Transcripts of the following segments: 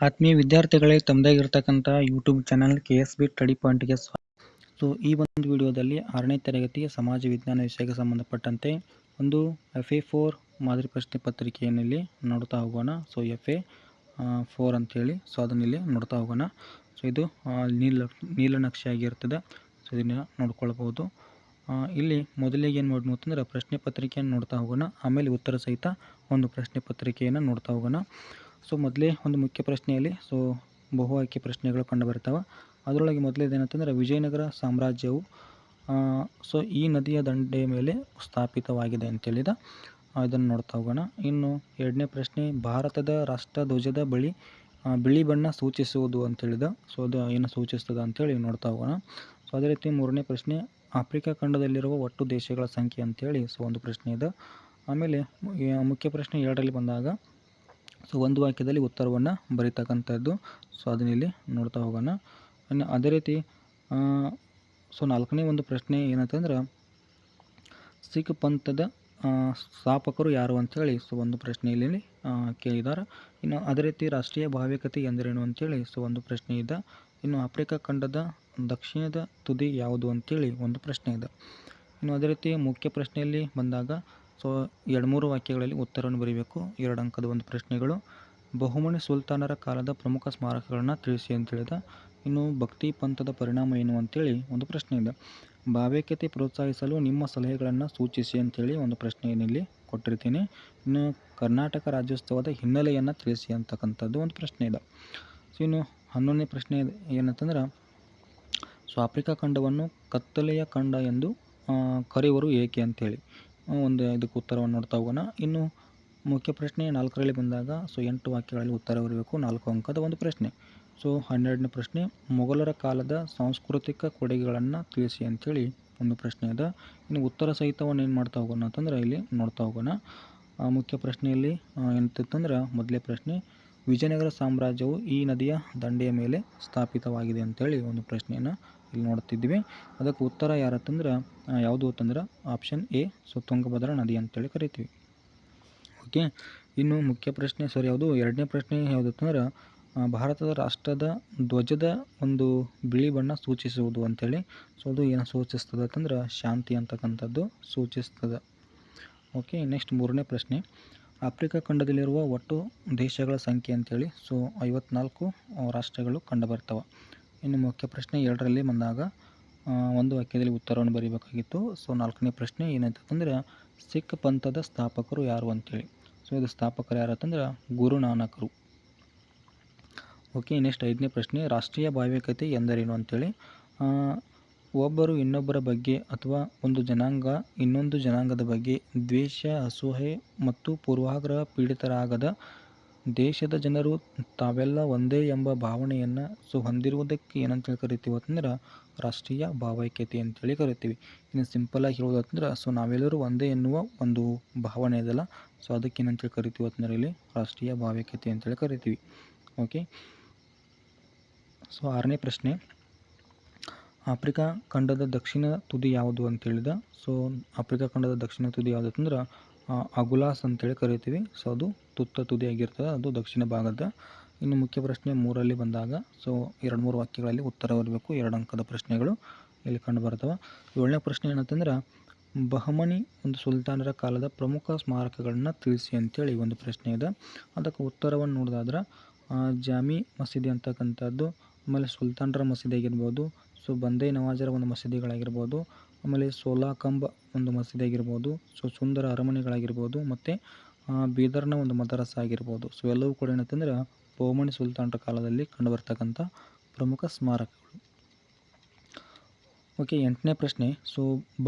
ಆತ್ಮೀಯ ವಿದ್ಯಾರ್ಥಿಗಳೇ, ತಮ್ಮದಾಗಿರ್ತಕ್ಕಂಥ YouTube channel KSB study ಪಾಯಿಂಟ್ಗೆ ಸ್ವಾಗತ. ಸೊ ಈ ಒಂದು ವಿಡಿಯೋದಲ್ಲಿ 6ನೇ ತರಗತಿಯ ಸಮಾಜ ವಿಜ್ಞಾನ ವಿಷಯಕ್ಕೆ ಸಂಬಂಧಪಟ್ಟಂತೆ ಒಂದು FA4 ಮಾದರಿ ಪ್ರಶ್ನೆ ಪತ್ರಿಕೆಯಲ್ಲಿ ನೋಡ್ತಾ ಹೋಗೋಣ. ಸೊ FA4 ಅಂತೇಳಿ, ಸೊ ಅದನ್ನಿಲ್ಲಿ ನೋಡ್ತಾ ಹೋಗೋಣ. ಸೊ ಇದು ನೀಲನಕ್ಷೆ ಆಗಿರ್ತದೆ. ಸೊ ಇದನ್ನು ನೋಡ್ಕೊಳ್ಬೋದು. ಇಲ್ಲಿ ಮೊದಲಿಗೆ ಏನು ಮಾಡೋಣ ಅಂತಂದ್ರೆ ಪ್ರಶ್ನೆ ಪತ್ರಿಕೆಯನ್ನು ನೋಡ್ತಾ ಹೋಗೋಣ. ಆಮೇಲೆ ಉತ್ತರ ಸಹಿತ ಒಂದು ಪ್ರಶ್ನೆ ಪತ್ರಿಕೆಯನ್ನು ನೋಡ್ತಾ ಹೋಗೋಣ. ಸೊ ಮೊದಲೇ ಒಂದು ಮುಖ್ಯ ಪ್ರಶ್ನೆಯಲ್ಲಿ ಬಹು ಆಯ್ಕೆ ಪ್ರಶ್ನೆಗಳು ಕಂಡು ಬರ್ತಾವೆ. ಅದರೊಳಗೆ ಮೊದಲೇದೇನಂತಂದರೆ ವಿಜಯನಗರ ಸಾಮ್ರಾಜ್ಯವು ಈ ನದಿಯ ದಂಡೆಯ ಮೇಲೆ ಸ್ಥಾಪಿತವಾಗಿದೆ ಅಂತೇಳಿದ. ಇದನ್ನು ನೋಡ್ತಾ ಹೋಗೋಣ. ಇನ್ನು ಎರಡನೇ ಪ್ರಶ್ನೆ, ಭಾರತದ ರಾಷ್ಟ್ರಧ್ವಜದ ಬಿಳಿ ಬಣ್ಣ ಸೂಚಿಸುವುದು ಅಂತೇಳಿದ. ಸೊ ಅದು ಏನು ಸೂಚಿಸ್ತದೆ ಅಂತೇಳಿ ನೋಡ್ತಾ ಹೋಗೋಣ. ಸೊ ಅದೇ ರೀತಿ ಮೂರನೇ ಪ್ರಶ್ನೆ, ಆಫ್ರಿಕಾ ಖಂಡದಲ್ಲಿರುವ ಒಟ್ಟು ದೇಶಗಳ ಸಂಖ್ಯೆ ಅಂತೇಳಿ ಒಂದು ಪ್ರಶ್ನೆ ಇದೆ. ಆಮೇಲೆ ಮುಖ್ಯ ಪ್ರಶ್ನೆ 2ರಲ್ಲಿ ಬಂದಾಗ ಒಂದು ವಾಕ್ಯದಲ್ಲಿ ಉತ್ತರವನ್ನು ಬರೀತಕ್ಕಂಥದ್ದು. ಸೊ ಅದನ್ನಿಲ್ಲಿ ನೋಡ್ತಾ ಹೋಗೋಣ. ಅದೇ ರೀತಿ 4ನೇ ಒಂದು ಪ್ರಶ್ನೆ ಏನಂತಂದ್ರೆ ಸಿಖ್ ಪಂಥದ ಸ್ಥಾಪಕರು ಯಾರು ಅಂತೇಳಿ ಒಂದು ಪ್ರಶ್ನೆಯಲ್ಲಿ ಕೇಳಿದ್ದಾರೆ. ಇನ್ನು ಅದೇ ರೀತಿ ರಾಷ್ಟ್ರೀಯ ಭಾವ್ಯಕತೆ ಎಂದರೇನು ಅಂತೇಳಿ ಒಂದು ಪ್ರಶ್ನೆ ಇದೆ. ಇನ್ನು ಆಫ್ರಿಕಾ ಖಂಡದ ದಕ್ಷಿಣದ ತುದಿ ಯಾವುದು ಅಂತೇಳಿ ಒಂದು ಪ್ರಶ್ನೆ ಇದೆ. ಇನ್ನು ಅದೇ ರೀತಿ ಮುಖ್ಯ ಪ್ರಶ್ನೆಯಲ್ಲಿ ಬಂದಾಗ 2-3 ವಾಕ್ಯಗಳಲ್ಲಿ ಉತ್ತರವನ್ನು ಬರೀಬೇಕು. 2 ಅಂಕದ ಒಂದು ಪ್ರಶ್ನೆಗಳು. ಬಹುಮನಿ ಸುಲ್ತಾನರ ಕಾಲದ ಪ್ರಮುಖ ಸ್ಮಾರಕಗಳನ್ನು ತಿಳಿಸಿ ಅಂತೇಳಿದ. ಇನ್ನು ಭಕ್ತಿ ಪಂಥದ ಪರಿಣಾಮ ಏನು ಅಂತೇಳಿ ಒಂದು ಪ್ರಶ್ನೆ ಇದೆ. ಭಾವ್ಯಕತೆ ಪ್ರೋತ್ಸಾಹಿಸಲು ನಿಮ್ಮ ಸಲಹೆಗಳನ್ನು ಸೂಚಿಸಿ ಅಂತೇಳಿ ಒಂದು ಪ್ರಶ್ನೆಯಲ್ಲಿ ಕೊಟ್ಟಿರ್ತೀನಿ. ಇನ್ನು ಕರ್ನಾಟಕ ರಾಜ್ಯೋತ್ಸವದ ಹಿನ್ನೆಲೆಯನ್ನು ತಿಳಿಸಿ ಅಂತಕ್ಕಂಥದ್ದು ಒಂದು ಪ್ರಶ್ನೆ ಇದೆ. ಸೊ ಇನ್ನು 11ನೇ ಪ್ರಶ್ನೆ ಏನಂತಂದ್ರೆ ಆಫ್ರಿಕಾ ಖಂಡವನ್ನು ಕತ್ತಲೆಯ ಖಂಡ ಎಂದು ಕರೆಯುವರು ಏಕೆ ಅಂತೇಳಿ ಇದಕ್ಕೆ ಉತ್ತರವನ್ನು ನೋಡ್ತಾ ಹೋಗೋಣ. ಇನ್ನು ಮುಖ್ಯ ಪ್ರಶ್ನೆ 4ರಲ್ಲಿ ಬಂದಾಗ 8 ವಾಕ್ಯಗಳಲ್ಲಿ ಉತ್ತರ ಬರಬೇಕು. 4 ಅಂಕದ ಒಂದು ಪ್ರಶ್ನೆ. 12ನೇ ಪ್ರಶ್ನೆ, ಮೊಘಲರ ಕಾಲದ ಸಾಂಸ್ಕೃತಿಕ ಕೊಡುಗೆಗಳನ್ನು ತಿಳಿಸಿ ಅಂತೇಳಿ ಒಂದು ಪ್ರಶ್ನೆ ಇದೆ. ಇನ್ನು ಉತ್ತರ ಸಹಿತವನ್ನು ಏನು ಮಾಡ್ತಾ ಹೋಗೋಣ ಅಂತಂದ್ರೆ ಇಲ್ಲಿ ನೋಡ್ತಾ ಹೋಗೋಣ. ಮುಖ್ಯ ಪ್ರಶ್ನೆಯಲ್ಲಿ ಎಂತಂದ್ರೆ ಮೊದಲೇ ಪ್ರಶ್ನೆ, ವಿಜಯನಗರ ಸಾಮ್ರಾಜ್ಯವು ಈ ನದಿಯ ದಂಡೆಯ ಮೇಲೆ ಸ್ಥಾಪಿತವಾಗಿದೆ ಅಂತೇಳಿ ಒಂದು ಪ್ರಶ್ನೆಯನ್ನು ಇಲ್ಲಿ ನೋಡ್ತಿದ್ವಿ. ಅದಕ್ಕೆ ಉತ್ತರ ಯಾರಂತಂದ್ರೆ ಯಾವುದು ಅಂತಂದ್ರೆ ಆಪ್ಷನ್ ಎ, ತುಂಗಭದ್ರಾ ನದಿ ಅಂತೇಳಿ ಕರಿತೀವಿ. ಓಕೆ. ಇನ್ನು ಮುಖ್ಯ ಪ್ರಶ್ನೆ ಯಾವುದು 2ನೇ ಪ್ರಶ್ನೆ ಯಾವುದು ಅಂತಂದ್ರೆ ಭಾರತದ ರಾಷ್ಟ್ರದ ಧ್ವಜದ ಒಂದು ಬಿಳಿ ಬಣ್ಣ ಸೂಚಿಸುವುದು ಅಂತೇಳಿ. ಸೊ ಅದು ಏನು ಸೂಚಿಸ್ತದೆ ಅಂತಂದ್ರೆ ಶಾಂತಿ ಅಂತಕ್ಕಂಥದ್ದು ಸೂಚಿಸ್ತದೆ. ಓಕೆ. ನೆಕ್ಸ್ಟ್ 3ನೇ ಪ್ರಶ್ನೆ, ಆಫ್ರಿಕಾ ಖಂಡದಲ್ಲಿರುವ ಒಟ್ಟು ದೇಶಗಳ ಸಂಖ್ಯೆ ಅಂತೇಳಿ. 54 ರಾಷ್ಟ್ರಗಳು ಕಂಡುಬರ್ತವೆ. ಇನ್ನು ಮುಖ್ಯ ಪ್ರಶ್ನೆ 2ರಲ್ಲಿ ಬಂದಾಗ ಒಂದು ವಾಕ್ಯದಲ್ಲಿ ಉತ್ತರವನ್ನು ಬರೀಬೇಕಾಗಿತ್ತು. 4ನೇ ಪ್ರಶ್ನೆ ಏನಂತಂದ್ರೆ ಸಿಖ್ ಪಂಥದ ಸ್ಥಾಪಕರು ಯಾರು ಅಂತೇಳಿ. ಇದು ಸ್ಥಾಪಕರು ಯಾರು ಅಂತಂದ್ರೆ ಗುರುನಾನಕರು. ಓಕೆ. ನೆಕ್ಸ್ಟ್ 5ನೇ ಪ್ರಶ್ನೆ, ರಾಷ್ಟ್ರೀಯ ಭಾವ್ಯಕತೆ ಎಂದರೇನು ಅಂತೇಳಿ. ಒಬ್ಬರು ಇನ್ನೊಬ್ಬರ ಬಗ್ಗೆ ಅಥವಾ ಒಂದು ಜನಾಂಗ ಇನ್ನೊಂದು ಜನಾಂಗದ ಬಗ್ಗೆ ದ್ವೇಷ, ಅಸೂಯೆ ಮತ್ತು ಪೂರ್ವಾಗ್ರಹ ಪೀಡಿತರಾಗದ ದೇಶದ ಜನರು ತಾವೆಲ್ಲ ಒಂದೇ ಎಂಬ ಭಾವನೆಯನ್ನು ಹೊಂದಿರುವುದಕ್ಕೆ ಏನಂತೇಳಿ ಕರಿತೀವಿ ಅಂತಂದ್ರೆ ರಾಷ್ಟ್ರೀಯ ಭಾವೈಕ್ಯತೆ ಅಂತೇಳಿ ಕರಿತೀವಿ. ಇನ್ನು ಸಿಂಪಲ್ಲಾಗಿ ಹೇಳೋದಂತಂದ್ರೆ ನಾವೆಲ್ಲರೂ ಒಂದೇ ಎನ್ನುವ ಒಂದು ಭಾವನೆ ಇದೆಯಲ್ಲ, ಅದಕ್ಕೆ ಏನಂತೇಳಿ ಕರಿತೀವಿ ಅಂತಂದ್ರೆ ಇಲ್ಲಿ ರಾಷ್ಟ್ರೀಯ ಭಾವೈಕ್ಯತೆ ಅಂತೇಳಿ ಕರಿತೀವಿ. ಓಕೆ. 6ನೇ ಪ್ರಶ್ನೆ, ಆಫ್ರಿಕಾ ಖಂಡದ ದಕ್ಷಿಣ ತುದಿ ಯಾವುದು ಅಂತೇಳಿದ. ಆಫ್ರಿಕಾ ಖಂಡದ ದಕ್ಷಿಣ ತುದಿ ಯಾವುದು ಅಂತಂದ್ರೆ ಅಗುಲಾಸ್ ಅಂತೇಳಿ ಕರಿತೀವಿ. ಅದು ತುತ್ತ ತುದಿ ಆಗಿರ್ತದೆ, ಅದು ದಕ್ಷಿಣ ಭಾಗದ. ಇನ್ನು ಮುಖ್ಯ ಪ್ರಶ್ನೆ 3ರಲ್ಲಿ ಬಂದಾಗ 2-3 ವಾಕ್ಯಗಳಲ್ಲಿ ಉತ್ತರ ಬರಬೇಕು. 2 ಅಂಕದ ಪ್ರಶ್ನೆಗಳು ಇಲ್ಲಿ ಕಂಡು ಬರ್ತವೆ. 7ನೇ ಪ್ರಶ್ನೆ ಏನಂತಂದ್ರೆ ಬಹಮನಿ ಒಂದು ಸುಲ್ತಾನರ ಕಾಲದ ಪ್ರಮುಖ ಸ್ಮಾರಕಗಳನ್ನು ತಿಳಿಸಿ ಅಂತೇಳಿ ಒಂದು ಪ್ರಶ್ನೆ ಇದೆ. ಅದಕ್ಕೆ ಉತ್ತರವನ್ನು ನೋಡೋದಾದ್ರೆ ಜಾಮಿ ಮಸೀದಿ ಅಂತಕ್ಕಂಥದ್ದು, ಆಮೇಲೆ ಸುಲ್ತಾನರ ಮಸೀದಿ ಆಗಿರ್ಬೋದು, ಬಂದೇ ನವಾಜರ ಒಂದು ಮಸೀದಿಗಳಾಗಿರ್ಬೋದು, ಆಮೇಲೆ ಸೋಲಾಕಂಬ್ ಒಂದು ಮಸೀದಿ ಆಗಿರ್ಬೋದು, ಸುಂದರ ಅರಮನೆಗಳಾಗಿರ್ಬೋದು, ಮತ್ತು ಬೀದರ್ನ ಒಂದು ಮದರಸ ಆಗಿರ್ಬೋದು. ಎಲ್ಲವೂ ಕೂಡ ಏನಂತಂದ್ರೆ ಬಹಮನಿ ಸುಲ್ತಾನರ ಕಾಲದಲ್ಲಿ ಕಂಡುಬರ್ತಕ್ಕಂಥ ಪ್ರಮುಖ ಸ್ಮಾರಕಗಳು. ಓಕೆ. 8ನೇ ಪ್ರಶ್ನೆ,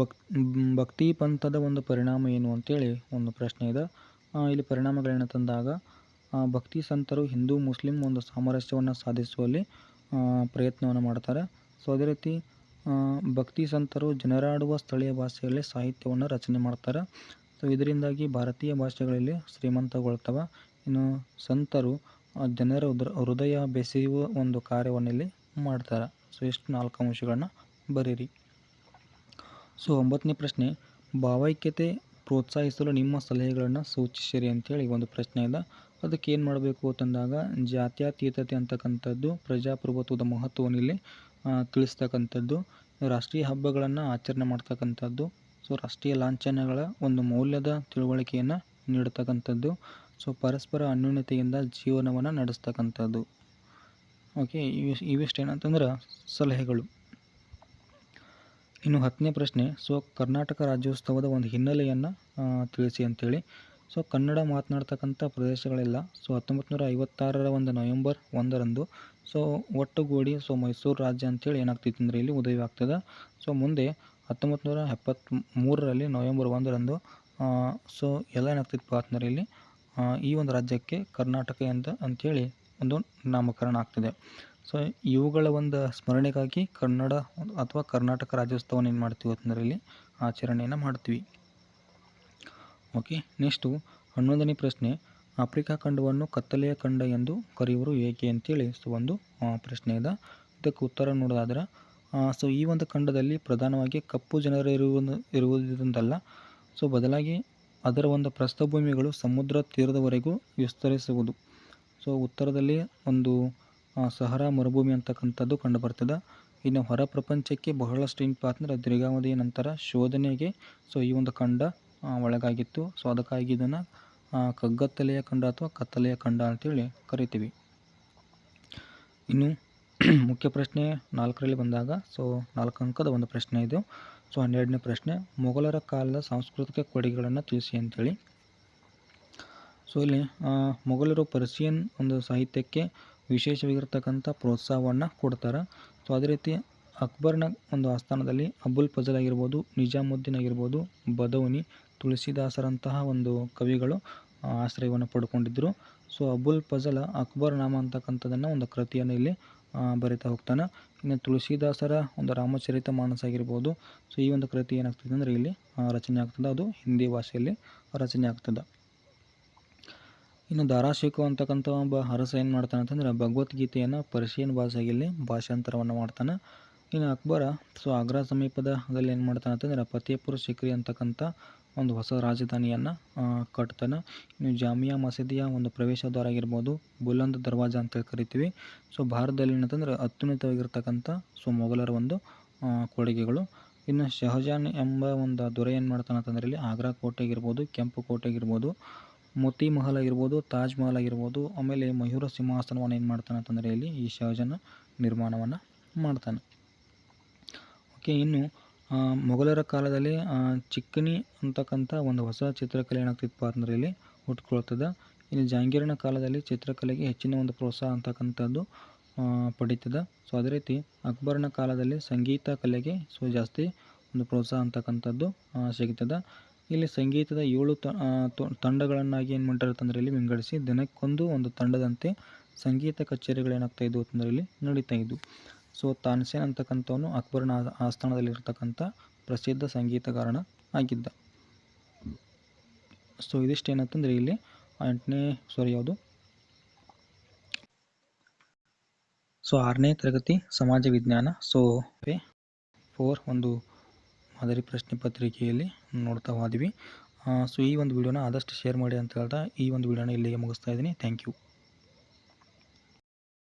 ಭಕ್ತಿ ಪಂಥದ ಒಂದು ಪರಿಣಾಮ ಏನು ಅಂತೇಳಿ ಒಂದು ಪ್ರಶ್ನೆ ಇದೆ. ಇಲ್ಲಿ ಪರಿಣಾಮಗಳೇನಂತಂದಾಗ ಭಕ್ತಿ ಸಂತರು ಹಿಂದೂ ಮುಸ್ಲಿಂ ಒಂದು ಸಾಮರಸ್ಯವನ್ನು ಸಾಧಿಸುವಲ್ಲಿ ಪ್ರಯತ್ನವನ್ನು ಮಾಡ್ತಾರೆ. ಅದೇ ರೀತಿ ಭಕ್ತಿ ಸಂತರು ಜನರಾಡುವ ಸ್ಥಳೀಯ ಭಾಷೆಯಲ್ಲಿ ಸಾಹಿತ್ಯವನ್ನು ರಚನೆ ಮಾಡ್ತಾರೆ. ಇದರಿಂದಾಗಿ ಭಾರತೀಯ ಭಾಷೆಗಳಲ್ಲಿ ಶ್ರೀಮಂತಗೊಳ್ತವೆ. ಇನ್ನು ಸಂತರು ಜನರ ಹೃದಯ ಬೆಸೆಯುವ ಒಂದು ಕಾರ್ಯವನ್ನು ಇಲ್ಲಿ ಮಾಡ್ತಾರೆ. ಇಷ್ಟು 4 ಅಂಶಗಳನ್ನು ಬರೀರಿ. 9ನೇ ಪ್ರಶ್ನೆ, ಭಾವೈಕ್ಯತೆ ಪ್ರೋತ್ಸಾಹಿಸಲು ನಿಮ್ಮ ಸಲಹೆಗಳನ್ನು ಸೂಚಿಸಿರಿ ಅಂತೇಳಿ ಒಂದು ಪ್ರಶ್ನೆ ಇದೆ. ಅದಕ್ಕೆ ಏನು ಮಾಡಬೇಕು ಅಂತಂದಾಗ ಜಾತ್ಯತೀತತೆ ಅಂತಕ್ಕಂಥದ್ದು, ಪ್ರಜಾಪ್ರಭುತ್ವದ ಮಹತ್ವವನ್ನು ಇಲ್ಲಿ ತಿಳಿಸ್ತಕ್ಕಂಥದ್ದು, ರಾಷ್ಟ್ರೀಯ ಹಬ್ಬಗಳನ್ನು ಆಚರಣೆ ಮಾಡ್ತಕ್ಕಂಥದ್ದು, ಸೊ ರಾಷ್ಟ್ರೀಯ ಲಾಂಛನಗಳ ಒಂದು ಮೌಲ್ಯದ ತಿಳುವಳಿಕೆಯನ್ನು ನೀಡ್ತಕ್ಕಂಥದ್ದು, ಸೊ ಪರಸ್ಪರ ಅನ್ಯೋನ್ಯತೆಯಿಂದ ಜೀವನವನ್ನು ನಡೆಸ್ತಕ್ಕಂಥದ್ದು. ಓಕೆ, ಇವಿಷ್ಟು ಏನಂತಂದ್ರೆ ಸಲಹೆಗಳು. ಇನ್ನು 10ನೇ ಪ್ರಶ್ನೆ, ಸೊ ಕರ್ನಾಟಕ ರಾಜ್ಯೋತ್ಸವದ ಒಂದು ಹಿನ್ನೆಲೆಯನ್ನು ತಿಳಿಸಿ ಅಂತೇಳಿ. ಸೊ ಕನ್ನಡ ಮಾತನಾಡ್ತಕ್ಕಂಥ ಪ್ರದೇಶಗಳೆಲ್ಲ ಸೊ 1956ರ ಒಂದು ನವೆಂಬರ್ 1ರಂದು ಸೊ ಒಟ್ಟುಗೂಡಿ ಸೊ ಮೈಸೂರು ರಾಜ್ಯ ಅಂತೇಳಿ ಏನಾಗ್ತಿತ್ತು ಅಂದರೆ ಇಲ್ಲಿ ಉದಯವಾಗ್ತದೆ. ಸೊ ಮುಂದೆ 1973ರಲ್ಲಿ ನವೆಂಬರ್ 1ರಂದು ಸೊ ಎಲ್ಲ ಏನಾಗ್ತಿತ್ತು ಅಂತಂದರೆ ಇಲ್ಲಿ ಈ ಒಂದು ರಾಜ್ಯಕ್ಕೆ ಕರ್ನಾಟಕ ಅಂತೇಳಿ ಒಂದು ನಾಮಕರಣ ಆಗ್ತದೆ. ಸೊ ಇವುಗಳ ಒಂದು ಸ್ಮರಣೆಗಾಗಿ ಕನ್ನಡ ಅಥವಾ ಕರ್ನಾಟಕ ರಾಜ್ಯೋತ್ಸವವನ್ನು ಏನು ಮಾಡ್ತೀವಿ ಅಂತಂದರೆ ಇಲ್ಲಿ ಆಚರಣೆಯನ್ನು ಮಾಡ್ತೀವಿ. ಓಕೆ, ನೆಕ್ಸ್ಟು 11ನೇ ಪ್ರಶ್ನೆ, ಆಫ್ರಿಕಾ ಖಂಡವನ್ನು ಕತ್ತಲೆಯ ಖಂಡ ಎಂದು ಕರೆಯುವರು ಏಕೆ ಅಂತೇಳಿ ಸೊ ಒಂದು ಪ್ರಶ್ನೆ ಇದೆ. ಇದಕ್ಕೆ ಉತ್ತರ ನೋಡೋದಾದ್ರೆ ಸೊ ಈ ಒಂದು ಖಂಡದಲ್ಲಿ ಪ್ರಧಾನವಾಗಿ ಕಪ್ಪು ಜನರು ಇರುವುದರಿಂದಲ್ಲ, ಸೊ ಬದಲಾಗಿ ಅದರ ಒಂದು ಪ್ರಸ್ಥಭೂಮಿಗಳು ಸಮುದ್ರ ತೀರದವರೆಗೂ ವಿಸ್ತರಿಸುವುದು. ಸೊ ಉತ್ತರದಲ್ಲಿ ಒಂದು ಸಹರಾ ಮರುಭೂಮಿ ಅಂತಕ್ಕಂಥದ್ದು ಕಂಡುಬರ್ತದೆ. ಇನ್ನು ಹೊರ ಪ್ರಪಂಚಕ್ಕೆ ಬಹಳಷ್ಟು ಏನಪ್ಪ ಅಂತಂದ್ರೆ ದೀರ್ಘಾವಧಿಯ ನಂತರ ಶೋಧನೆಗೆ ಸೊ ಈ ಒಂದು ಖಂಡ ಒಳಗಾಗಿತ್ತು. ಸೊ ಅದಕ್ಕಾಗಿ ಇದನ್ನು ಕಗ್ಗತ್ತಲೆಯ ಖಂಡ ಅಥವಾ ಕತ್ತಲೆಯ ಖಂಡ ಅಂತೇಳಿ ಕರಿತೀವಿ. ಇನ್ನು ಮುಖ್ಯ ಪ್ರಶ್ನೆ 4ರಲ್ಲಿ ಬಂದಾಗ ಸೊ 4 ಅಂಕದ ಒಂದು ಪ್ರಶ್ನೆ ಇದು. ಸೊ 12ನೇ ಪ್ರಶ್ನೆ, ಮೊಘಲರ ಕಾಲದ ಸಾಂಸ್ಕೃತಿಕ ಕೊಡುಗೆಗಳನ್ನು ತಿಳಿಸಿ ಅಂತೇಳಿ. ಸೊ ಇಲ್ಲಿ ಮೊಘಲರು ಪರ್ಷಿಯನ್ ಒಂದು ಸಾಹಿತ್ಯಕ್ಕೆ ವಿಶೇಷವಾಗಿರ್ತಕ್ಕಂಥ ಪ್ರೋತ್ಸಾಹವನ್ನು ಕೊಡ್ತಾರೆ. ಸೊ ಅದೇ ರೀತಿ ಅಕ್ಬರ್ನ ಒಂದು ಆಸ್ಥಾನದಲ್ಲಿ ಅಬುಲ್ ಫಜಲ್ ಆಗಿರ್ಬೋದು, ನಿಜಾಮುದ್ದೀನ್ ಆಗಿರ್ಬೋದು, ಬದೌನಿ, ತುಳಸಿದಾಸರಂತಹ ಒಂದು ಕವಿಗಳು ಆಶ್ರಯವನ್ನು ಪಡ್ಕೊಂಡಿದ್ದರು. ಸೊ ಅಬುಲ್ ಫಜಲ್ ಅಕ್ಬರ್ ನಾಮ ಅಂತಕ್ಕಂಥದ್ದನ್ನು ಒಂದು ಕೃತಿಯನ್ನು ಇಲ್ಲಿ ಬರಿತಾ ಹೋಗ್ತಾನೆ. ಇನ್ನು ತುಳಸಿದಾಸರ ಒಂದು ರಾಮಚರಿತ ಮಾನಸ ಆಗಿರ್ಬೋದು. ಸೊ ಈ ಒಂದು ಕೃತಿ ಏನಾಗ್ತದೆ ಅಂದರೆ ಇಲ್ಲಿ ರಚನೆ ಆಗ್ತದೆ, ಅದು ಹಿಂದಿ ಭಾಷೆಯಲ್ಲಿ ರಚನೆ ಆಗ್ತದೆ. ಇನ್ನು ದಾರಾಶಿಕೋ ಅಂತಕ್ಕಂಥ ಒಬ್ಬ ಅರಸ ಏನು ಮಾಡ್ತಾನೆ ಅಂತಂದರೆ ಭಗವದ್ಗೀತೆಯನ್ನು ಪರ್ಷಿಯನ್ ಭಾಷೆಯಲ್ಲಿ ಭಾಷಾಂತರವನ್ನು ಮಾಡ್ತಾನೆ. ಇನ್ನು ಅಕ್ಬರ ಸೊ ಆಗ್ರಾ ಸಮೀಪದಲ್ಲಿ ಏನು ಮಾಡ್ತಾನೆ ಅಂತಂದರೆ ಫತೇಪುರ್ ಸಿಕ್ರಿ ಅಂತಕ್ಕಂಥ ಒಂದು ಹೊಸ ರಾಜಧಾನಿಯನ್ನು ಕಟ್ತಾನೆ. ಇನ್ನು ಜಾಮಿಯಾ ಮಸೀದಿಯ ಒಂದು ಪ್ರವೇಶ ದ್ವಾರ ಆಗಿರ್ಬೋದು, ಬುಲಂದ್ ದರ್ವಾಜ ಅಂತ ಕರಿತೀವಿ. ಸೊ ಭಾರತದಲ್ಲಿ ಏನಂತಂದರೆ ಅತ್ಯುನ್ನತವಾಗಿರ್ತಕ್ಕಂಥ ಸೊ ಮೊಘಲರ ಒಂದು ಕೊಡುಗೆಗಳು. ಇನ್ನು ಶಹಜಾನ್ ಎಂಬ ಒಂದು ದೊರೆ ಏನು ಮಾಡ್ತಾನೆ ಅಂತಂದರೆ ಇಲ್ಲಿ ಆಗ್ರಾ ಕೋಟೆ ಆಗಿರ್ಬೋದು, ಕೆಂಪು ಕೋಟೆ ಆಗಿರ್ಬೋದು, ಮೋತಿ ಮಹಲ್ ಆಗಿರ್ಬೋದು, ತಾಜ್ ಮಹಲ್ ಆಗಿರ್ಬೋದು, ಆಮೇಲೆ ಮಯೂರ ಸಿಂಹಾಸನವನ್ನು ಏನು ಮಾಡ್ತಾನೆ ಅಂತಂದರೆ ಇಲ್ಲಿ ಈ ಶಹಜಾನ್ ನಿರ್ಮಾಣವನ್ನು ಮಾಡ್ತಾನೆ. ಓಕೆ, ಇನ್ನು ಮೊಘಲರ ಕಾಲದಲ್ಲಿ ಚಿಕ್ಕನಿ ಅಂತಕ್ಕಂಥ ಒಂದು ಹೊಸ ಚಿತ್ರಕಲೆ ಏನಾಗ್ತಿತ್ತು ಅಂದರೆ ಇಲ್ಲಿ ಹುಟ್ಕೊಳ್ತದೆ. ಇನ್ನು ಜಹಾಂಗೀರನ ಕಾಲದಲ್ಲಿ ಚಿತ್ರಕಲೆಗೆ ಹೆಚ್ಚಿನ ಒಂದು ಪ್ರೋತ್ಸಾಹ ಅಂತಕ್ಕಂಥದ್ದು ಪಡೀತದೆ. ಸೊ ಅದೇ ರೀತಿ ಅಕ್ಬರ್ನ ಕಾಲದಲ್ಲಿ ಸಂಗೀತ ಕಲೆಗೆ ಸೊ ಜಾಸ್ತಿ ಒಂದು ಪ್ರೋತ್ಸಾಹ ಅಂತಕ್ಕಂಥದ್ದು ಸಿಗ್ತದೆ. ಇಲ್ಲಿ ಸಂಗೀತದ 7 ತಂಡಗಳನ್ನಾಗಿ ಏನು ಮಾಡಿರ್ತಂದ್ರೆ ಇಲ್ಲಿ ವಿಂಗಡಿಸಿ ದಿನಕ್ಕೊಂದು ಒಂದು ತಂಡದಂತೆ ಸಂಗೀತ ಕಚೇರಿಗಳೇನಾಗ್ತಾ ಇದ್ವು ಅಂತಂದರೆ ಇಲ್ಲಿ ನಡೀತಾ ಇದ್ವು. ಸೊ ತಾನ್ಸೇನ್ ಅಂತಕ್ಕಂಥವನು ಅಕ್ಬರ್ನ ಆಸ್ಥಾನದಲ್ಲಿರ್ತಕ್ಕಂಥ ಪ್ರಸಿದ್ಧ ಸಂಗೀತಗಾರನ ಆಗಿದ್ದ. ಸೊ ಇದಿಷ್ಟೇನಂತಂದರೆ ಇಲ್ಲಿ 6ನೇ ತರಗತಿ ಸಮಾಜ ವಿಜ್ಞಾನ ಸೊ 4 ಒಂದು ಮಾದರಿ ಪ್ರಶ್ನೆ ಪತ್ರಿಕೆಯಲ್ಲಿ ನೋಡ್ತಾ ಹೋದ್ವಿ. ಸೊ ಈ ಒಂದು ವಿಡಿಯೋನ ಆದಷ್ಟು ಶೇರ್ ಮಾಡಿ ಅಂತ ಹೇಳ್ತಾ ಈ ಒಂದು ವಿಡಿಯೋನ ಇಲ್ಲಿಗೆ ಮುಗಿಸ್ತಾ ಇದ್ದೀನಿ. Thank you.